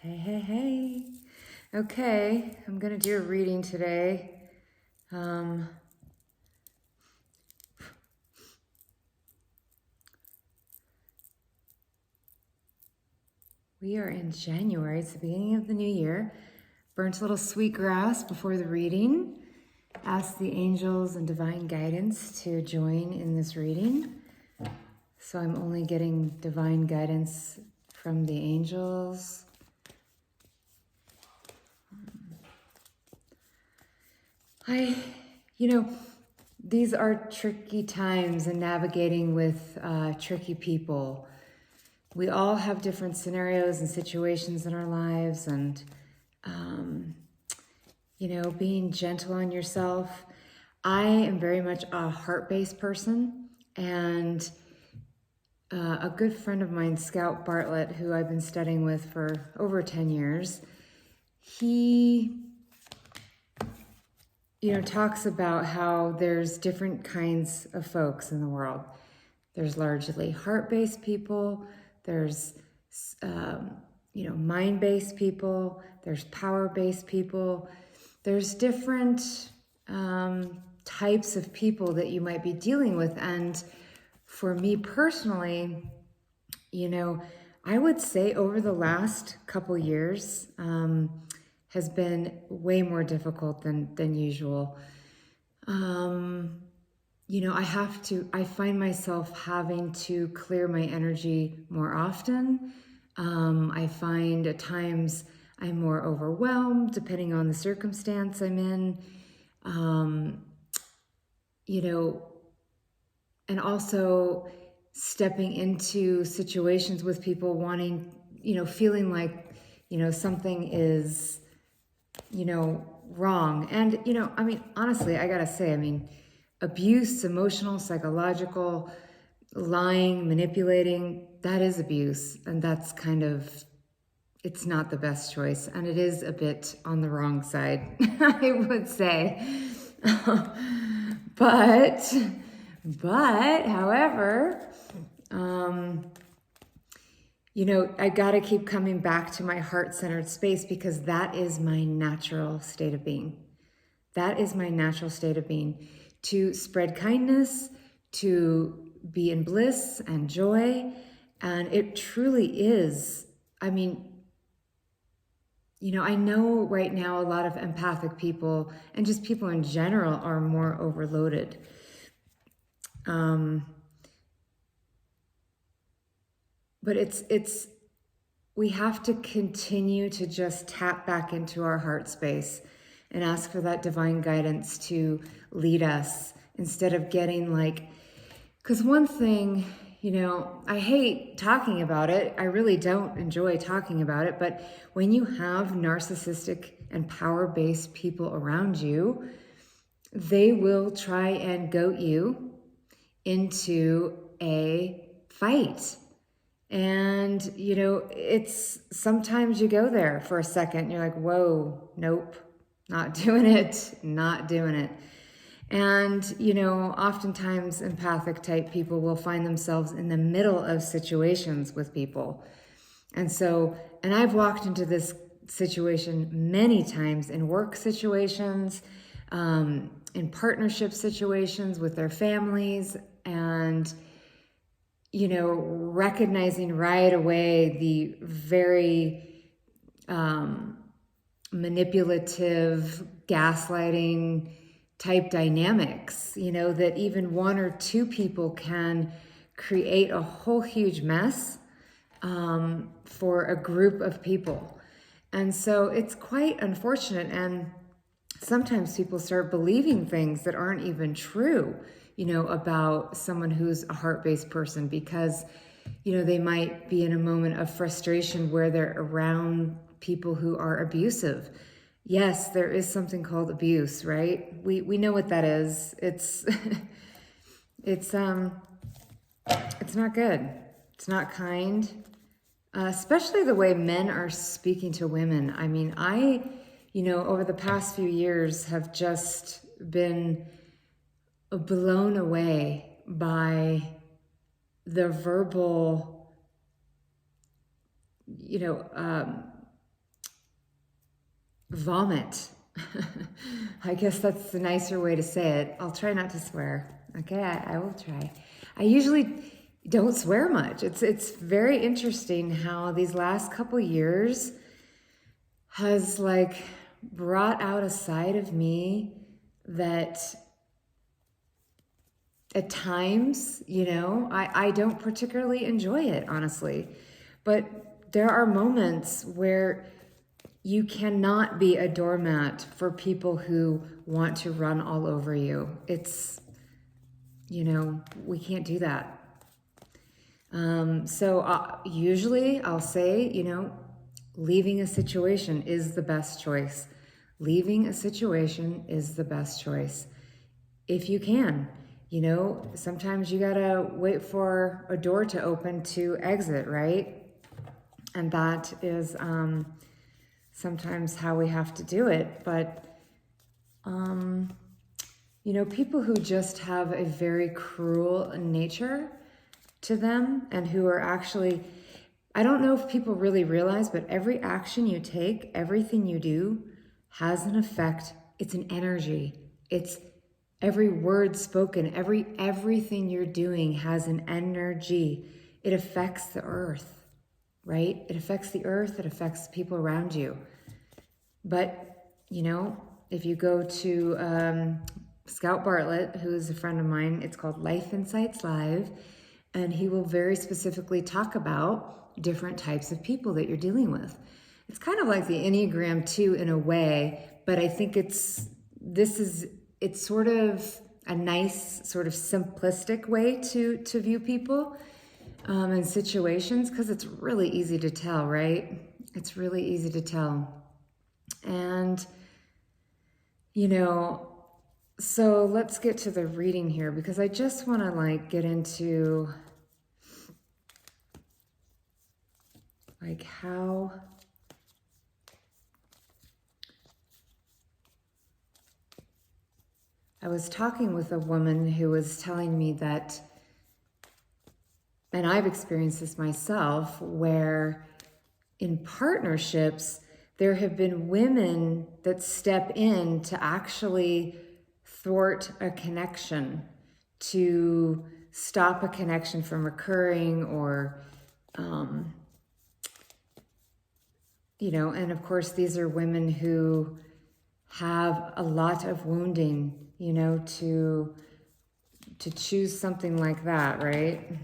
Hey, hey, hey. Okay, I'm going to do a reading today. We are in January. It's the beginning of the new year. Burnt a little sweet grass before the reading. Asked the angels and divine guidance to join in this reading. So I'm only getting divine guidance from the angels. These are tricky times and navigating with tricky people. We all have different scenarios and situations in our lives, and being gentle on yourself. I am very much a heart-based person, and a good friend of mine, Scout Bartlett, who I've been studying with for over 10 years, he talks about how there's different kinds of folks in the world. There's largely heart-based people, there's mind-based people, there's power-based people. There's different types of people that you might be dealing with. And for me personally, I would say over the last couple years has been way more difficult than usual. I find myself having to clear my energy more often. I find at times I'm more overwhelmed depending on the circumstance I'm in. And also stepping into situations with people wanting, feeling like, something is, wrong. And, honestly, I gotta say, abuse, emotional, psychological, lying, manipulating, that is abuse. And that's it's not the best choice. And it is a bit on the wrong side, I would say. But however, I got to keep coming back to my heart-centered space, because that is my natural state of being. That is my natural state of being. To spread kindness, to be in bliss and joy. And it truly is. I know right now a lot of empathic people and just people in general are more overloaded. But we have to continue to just tap back into our heart space and ask for that divine guidance to lead us, instead of getting because one thing, I hate talking about it. I really don't enjoy talking about it. But when you have narcissistic and power-based people around you, they will try and goat you into a fight. And, it's sometimes you go there for a second and you're like, whoa, nope, not doing it, not doing it. And, oftentimes empathic type people will find themselves in the middle of situations with people. And I've walked into this situation many times in work situations, in partnership situations with their families, and recognizing right away the very manipulative, gaslighting type dynamics, that even one or two people can create a whole huge mess for a group of people. And so it's quite unfortunate. And sometimes people start believing things that aren't even true, about someone who's a heart-based person, because, they might be in a moment of frustration where they're around people who are abusive. Yes, there is something called abuse, right? We know what that is. It's it's not good. It's not kind. Especially the way men are speaking to women. I over the past few years have just been blown away by the verbal, vomit. I guess that's the nicer way to say it. I'll try not to swear. Okay, I will try. I usually don't swear much. It's very interesting how these last couple years has like brought out a side of me that at times, I don't particularly enjoy it, honestly. But there are moments where you cannot be a doormat for people who want to run all over you. We can't do that. So usually I'll say, leaving a situation is the best choice. Leaving a situation is the best choice. If you can, sometimes you gotta wait for a door to open to exit, right? And that is sometimes how we have to do it. But, people who just have a very cruel nature to them and who are actually, I don't know if people really realize, but every action you take, everything you do has an effect. It's an energy. It's every word spoken, everything you're doing has an energy. It affects the earth, right? It affects the earth. It affects people around you. But, if you go to Scout Bartlett, who is a friend of mine, it's called Life Insights Live, and he will very specifically talk about different types of people that you're dealing with. It's kind of like the Enneagram 2 in a way, but I think it's sort of a nice, sort of simplistic way to view people and situations, because it's really easy to tell, right? It's really easy to tell. And, so let's get to the reading here, because I just want to get into how I was talking with a woman who was telling me that, and I've experienced this myself, where in partnerships, there have been women that step in to actually thwart a connection, to stop a connection from occurring, or, and of course, these are women who have a lot of wounding, to choose something like that, right?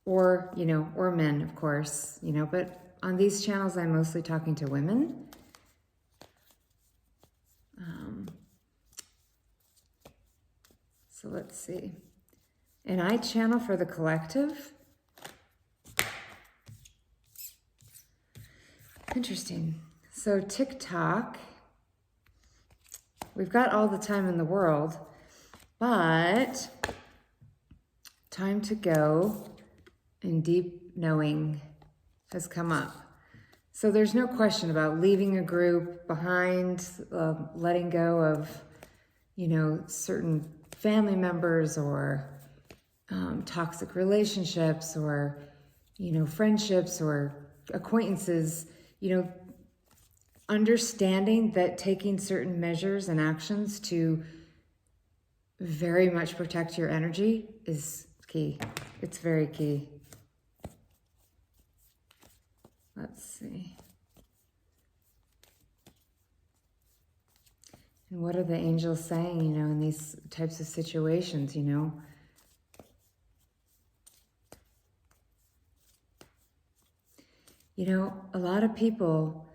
Or, or men, of course, but on these channels, I'm mostly talking to women. So let's see. And I channel for the collective. Interesting. So TikTok, we've got all the time in the world, but time to go and deep knowing has come up. So there's no question about leaving a group behind, letting go of, certain family members, or toxic relationships, or, friendships, or acquaintances, understanding that taking certain measures and actions to very much protect your energy is key. It's very key. Let's see. And what are the angels saying, in these types of situations, a lot of people,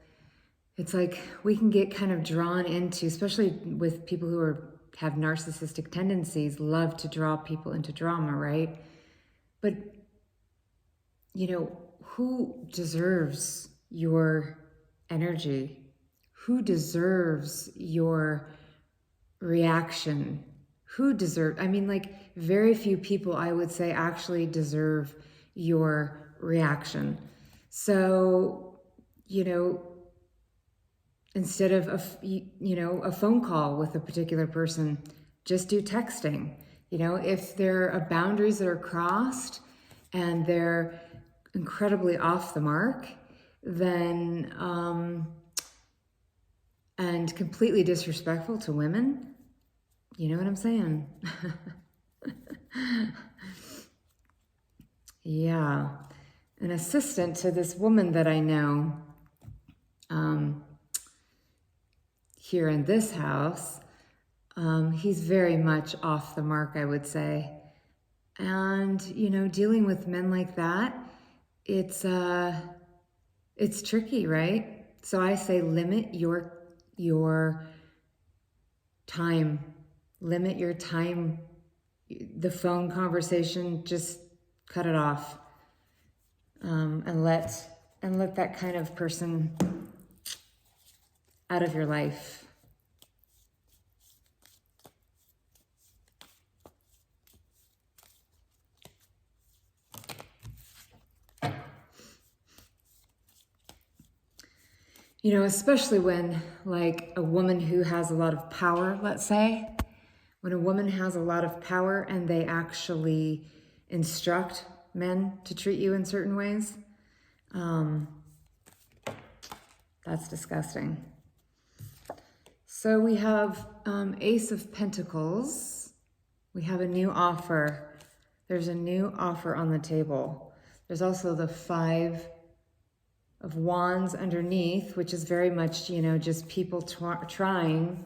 it's like we can get kind of drawn into, especially with people who have narcissistic tendencies, love to draw people into drama, right? But, who deserves your energy? Who deserves your reaction? Very few people, I would say, actually deserve your reaction. So, instead of a phone call with a particular person, just do texting. If there are boundaries that are crossed and they're incredibly off the mark, then, and completely disrespectful to women. You know what I'm saying? Yeah. An assistant to this woman that I know here in this house, he's very much off the mark, I would say. And, you know, dealing with men like that, it's tricky, right? So I say limit your time. Limit your time. The phone conversation, just cut it off. And let that kind of person out of your life. You know, especially when, like, a woman who has a lot of power, let's say, when a woman has a lot of power and they actually instruct men to treat you in certain ways, that's disgusting. So we have Ace of Pentacles. We have a new offer. There's a new offer on the table. There's also the Five of Wands underneath, which is very much, you know, just people trying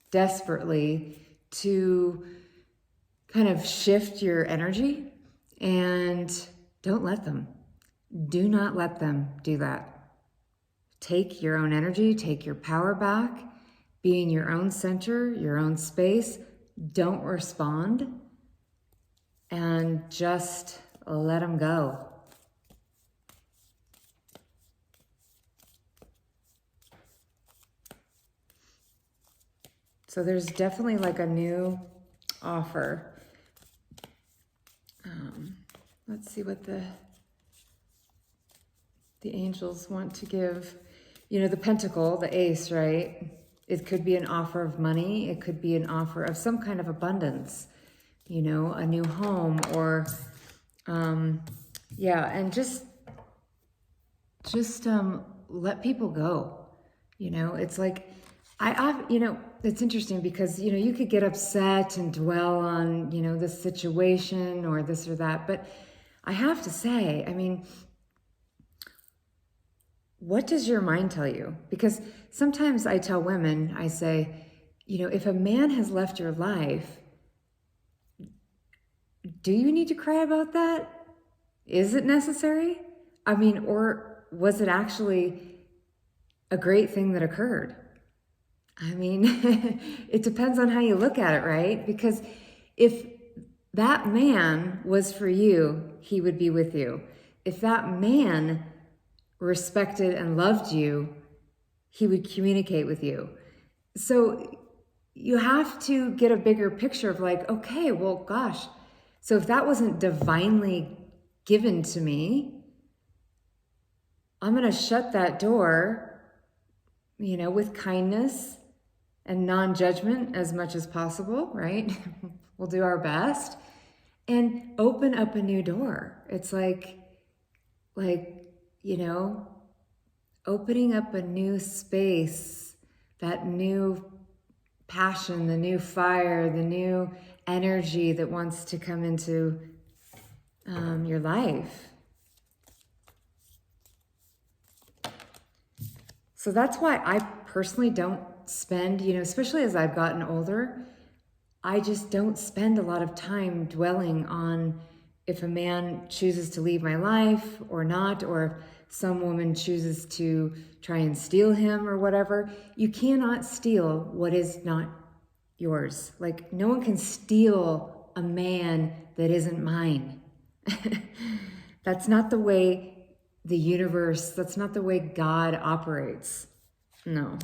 desperately to kind of shift your energy, and don't let them. Do not let them do that. Take your own energy, take your power back, be in your own center, your own space. Don't respond, and just let them go. So there's definitely like a new offer. Let's see what the angels want to give. You know, the pentacle, the ace, right? It could be an offer of money. It could be an offer of some kind of abundance, you know, a new home, or, yeah, and just let people go. You know, it's like, you know, it's interesting because, you know, you could get upset and dwell on, you know, this situation or this or that. But I have to say, I mean, what does your mind tell you? Because sometimes I tell women, I say, you know, if a man has left your life, do you need to cry about that? Is it necessary? I mean, or was it actually a great thing that occurred? I mean, it depends on how you look at it, right? Because if that man was for you, he would be with you. If that man respected and loved you, he would communicate with you. So you have to get a bigger picture of like, okay, well, gosh, so if that wasn't divinely given to me, I'm going to shut that door, you know, with kindness and non-judgment as much as possible, right? We'll do our best and open up a new door. It's like, you know, opening up a new space, that new passion, the new fire, the new energy that wants to come into your life. So that's why I personally don't spend, you know, especially as I've gotten older, I just don't spend a lot of time dwelling on if a man chooses to leave my life or not, or if some woman chooses to try and steal him or whatever. You cannot steal what is not yours. Like, no one can steal a man that isn't mine. That's not the way the universe, that's not the way God operates. No.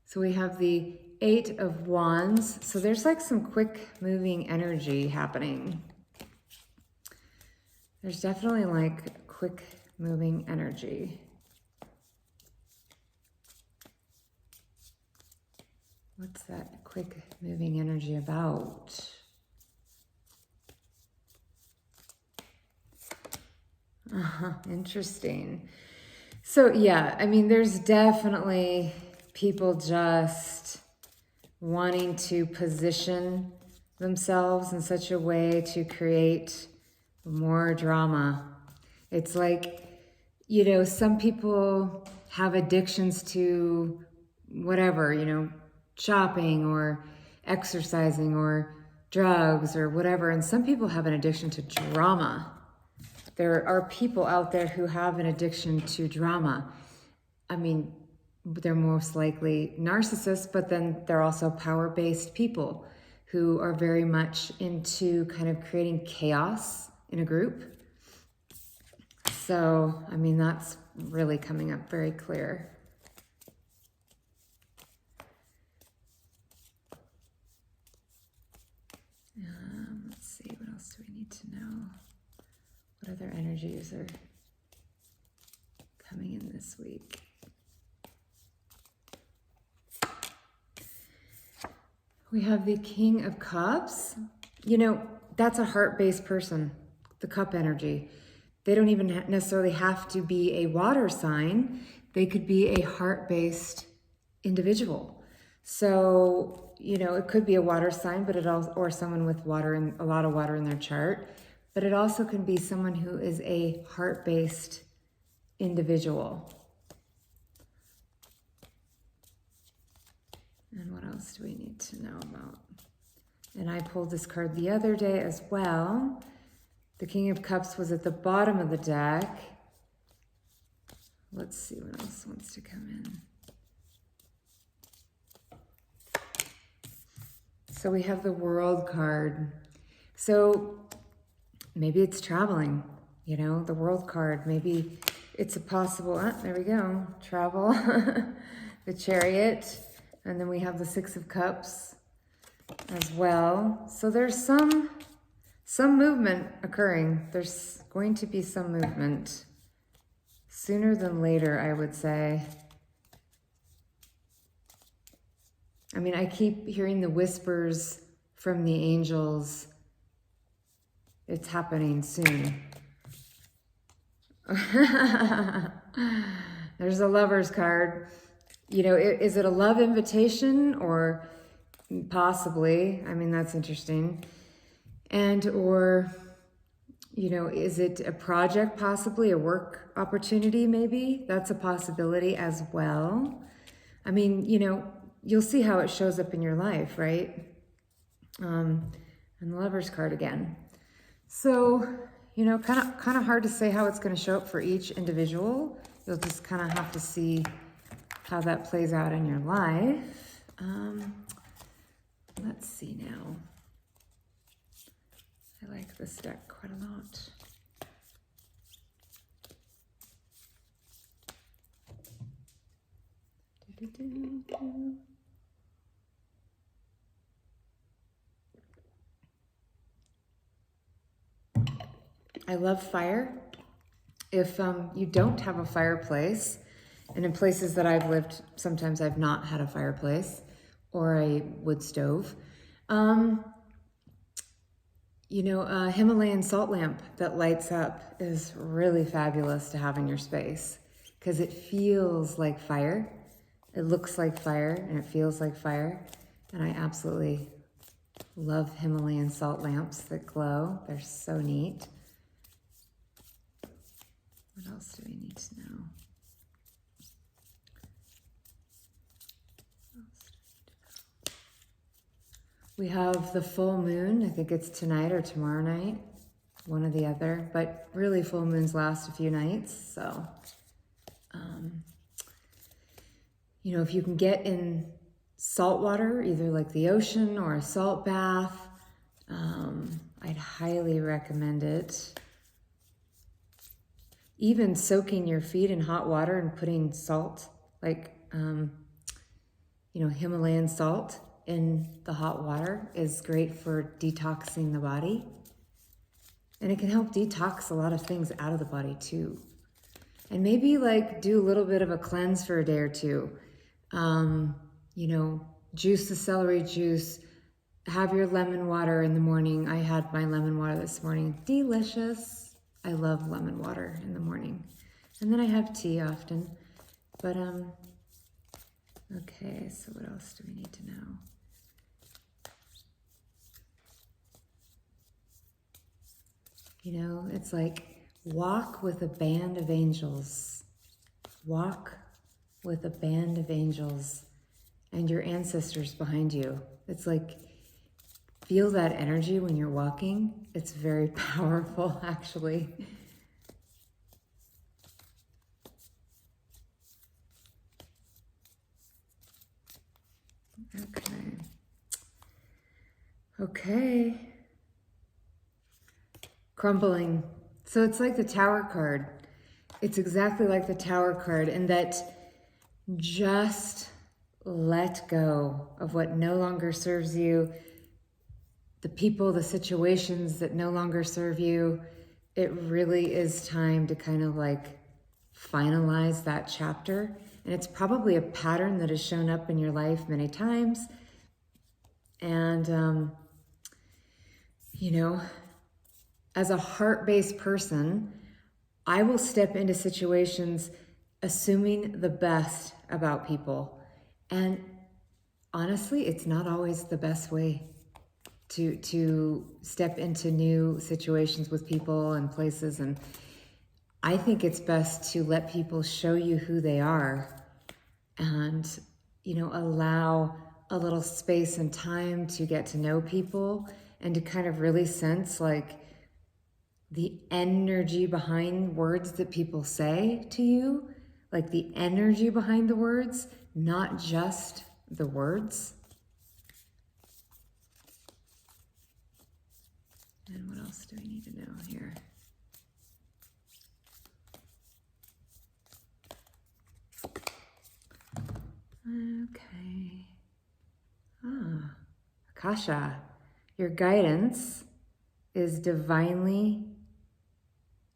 So we have the Eight of Wands. So there's like some quick moving energy happening. There's definitely like quick moving energy. What's that quick moving energy about? Interesting. So yeah, I mean, there's definitely people just wanting to position themselves in such a way to create more drama. It's like, some people have addictions to whatever, shopping or exercising or drugs or whatever. And some people have an addiction to drama. There are people out there who have an addiction to drama. I mean, they're most likely narcissists, but then they're also power-based people who are very much into kind of creating chaos in a group. So, I mean, that's really coming up very clear. Let's see, what else do we need to know? What other energies are coming in this week? We have the King of Cups. That's a heart-based person, the cup energy. They don't even necessarily have to be a water sign. They could be a heart-based individual. So, it could be a water sign, but or someone with a lot of water in their chart. But it also can be someone who is a heart-based individual. And what else do we need to know about? And I pulled this card the other day as well. The King of Cups was at the bottom of the deck. Let's see what else wants to come in. So we have the World card. So maybe it's traveling, the World card. Maybe it's a possible, there we go, travel, the Chariot. And then we have the Six of Cups as well. So there's some movement occurring. There's going to be some movement sooner than later, I would say. I mean, I keep hearing the whispers from the angels. It's happening soon. There's a Lover's card. Is it a love invitation or possibly? I mean, that's interesting. And or, is it a project, possibly a work opportunity, maybe? That's a possibility as well. I mean, you'll see how it shows up in your life, right? And the Lover's card again. So, kind of hard to say how it's going to show up for each individual. You'll just kind of have to see how that plays out in your life. Let's see now. I like this deck quite a lot. I love fire. If you don't have a fireplace, and in places that I've lived, sometimes I've not had a fireplace or a wood stove. A Himalayan salt lamp that lights up is really fabulous to have in your space because it feels like fire. It looks like fire and it feels like fire. And I absolutely love Himalayan salt lamps that glow. They're so neat. What else do we need to know? We have the full moon. I think it's tonight or tomorrow night, one or the other, but really full moons last a few nights. So, if you can get in salt water, either like the ocean or a salt bath, I'd highly recommend it. Even soaking your feet in hot water and putting salt, like, Himalayan salt in the hot water is great for detoxing the body. And it can help detox a lot of things out of the body too. And maybe do a little bit of a cleanse for a day or two. Juice the celery juice, have your lemon water in the morning. I had my lemon water this morning. Delicious. I love lemon water in the morning. And then I have tea often. But, okay, so what else do we need to know? You know, it's like walk with a band of angels. Walk with a band of angels and your ancestors behind you. It's like, feel that energy when you're walking. It's very powerful, actually. Okay. Crumbling. So it's like the Tower card. It's exactly like the Tower card in that just let go of what no longer serves you, the people, the situations that no longer serve you. It really is time to kind of like finalize that chapter. And it's probably a pattern that has shown up in your life many times. And, you know, as a heart-based person, I will step into situations assuming the best about people. And honestly, it's not always the best way to step into new situations with people and places. And I think it's best to let people show you who they are and, you know, allow a little space and time to get to know people and to kind of really sense like the energy behind words that people say to you, like the energy behind the words, not just the words. And what else do we need to know here? Okay. Akasha, your guidance is divinely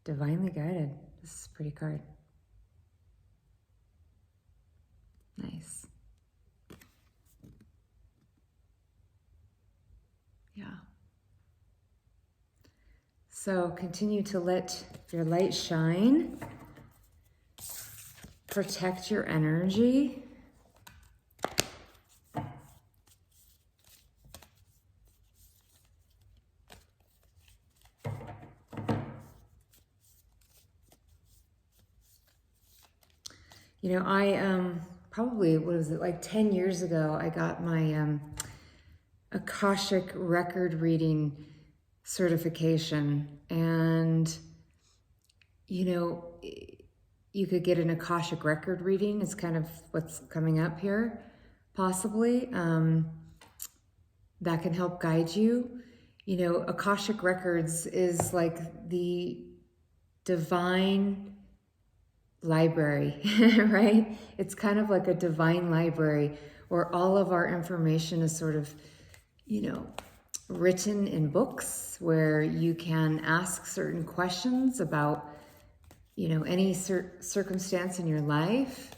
guided. This is a pretty card. Nice. Yeah. So continue to let your light shine. Protect your energy. You know, I probably, what was it, like 10 years ago, I got my Akashic record reading certification. And, you know, you could get an Akashic record reading. It's kind of what's coming up here, possibly. That can help guide you. You know, Akashic records is like the divine library, right? It's kind of like a divine library where all of our information is sort of, you know, written in books where you can ask certain questions about, you know, any circumstance in your life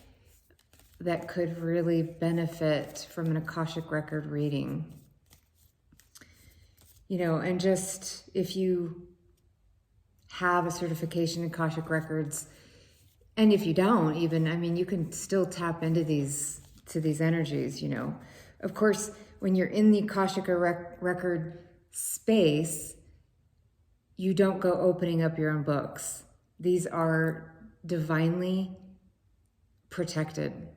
that could really benefit from an Akashic record reading. You know, and just if you have a certification in Akashic records, and if you don't even, I mean, you can still tap into these energies, you know. Of course, when you're in the Akashic record space, you don't go opening up your own books. These are divinely protected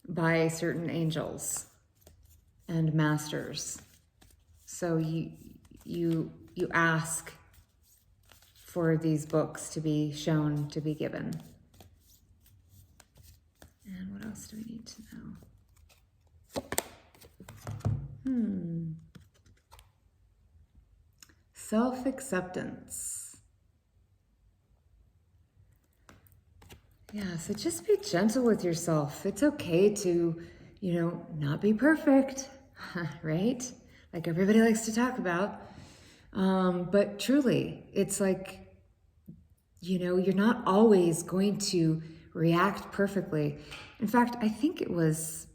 by certain angels and masters. So you ask for these books to be shown, to be given. And what else do we need to know? Self-acceptance. Yeah, so just be gentle with yourself. It's okay to, you know, not be perfect, right? Like everybody likes to talk about. But truly, it's like, you know, you're not always going to react perfectly. In fact, I think it was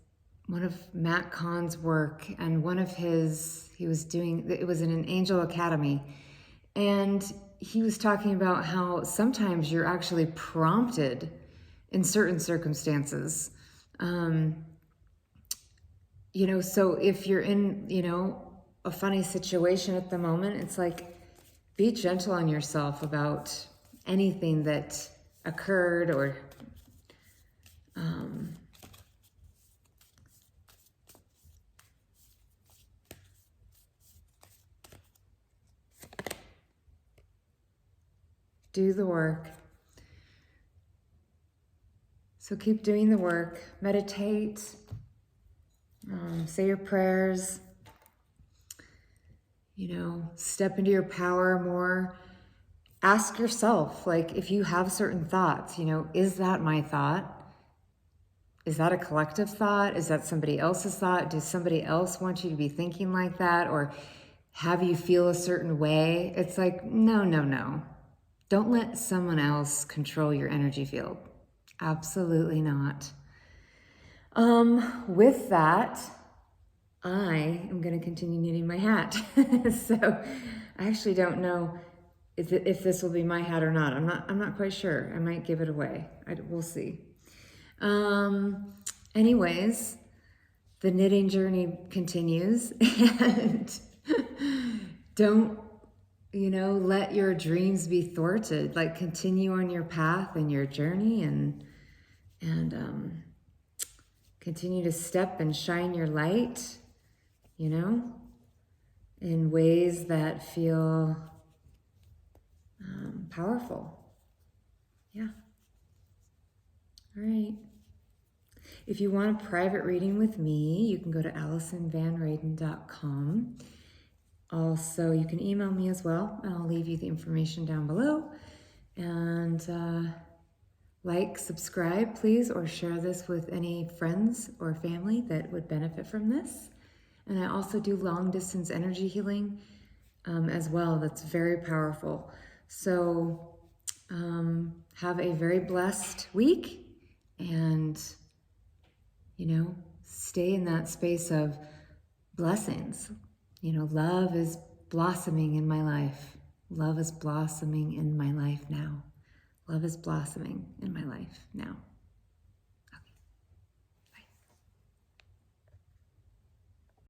one of Matt Kahn's work and one of his, he was doing, it was in an Angel Academy. And he was talking about how sometimes you're actually prompted in certain circumstances. So if you're in, a funny situation at the moment, it's like, be gentle on yourself about anything that occurred or do the work. So keep doing the work, meditate, say your prayers, step into your power more. Ask yourself, like, if you have certain thoughts, is that my thought? Is that a collective thought? Is that somebody else's thought? Does somebody else want you to be thinking like that? Or have you feel a certain way? It's like, no. Don't let someone else control your energy field. Absolutely not. With that, I am going to continue knitting my hat. So I actually don't know if this will be my hat or not. I'm not quite sure. I might give it away. We'll see. Anyways, the knitting journey continues, and don't, let your dreams be thwarted. Like, continue on your path and your journey, and continue to step and shine your light, in ways that feel powerful. Yeah. All right. If you want a private reading with me, you can go to AllisonVanRaden.com. Also, you can email me as well, and I'll leave you the information down below. And like, subscribe, please, or share this with any friends or family that would benefit from this. And I also do long-distance energy healing as well. That's very powerful. So have a very blessed week, and stay in that space of blessings. Love is blossoming in my life. Love is blossoming in my life now. Love is blossoming in my life now.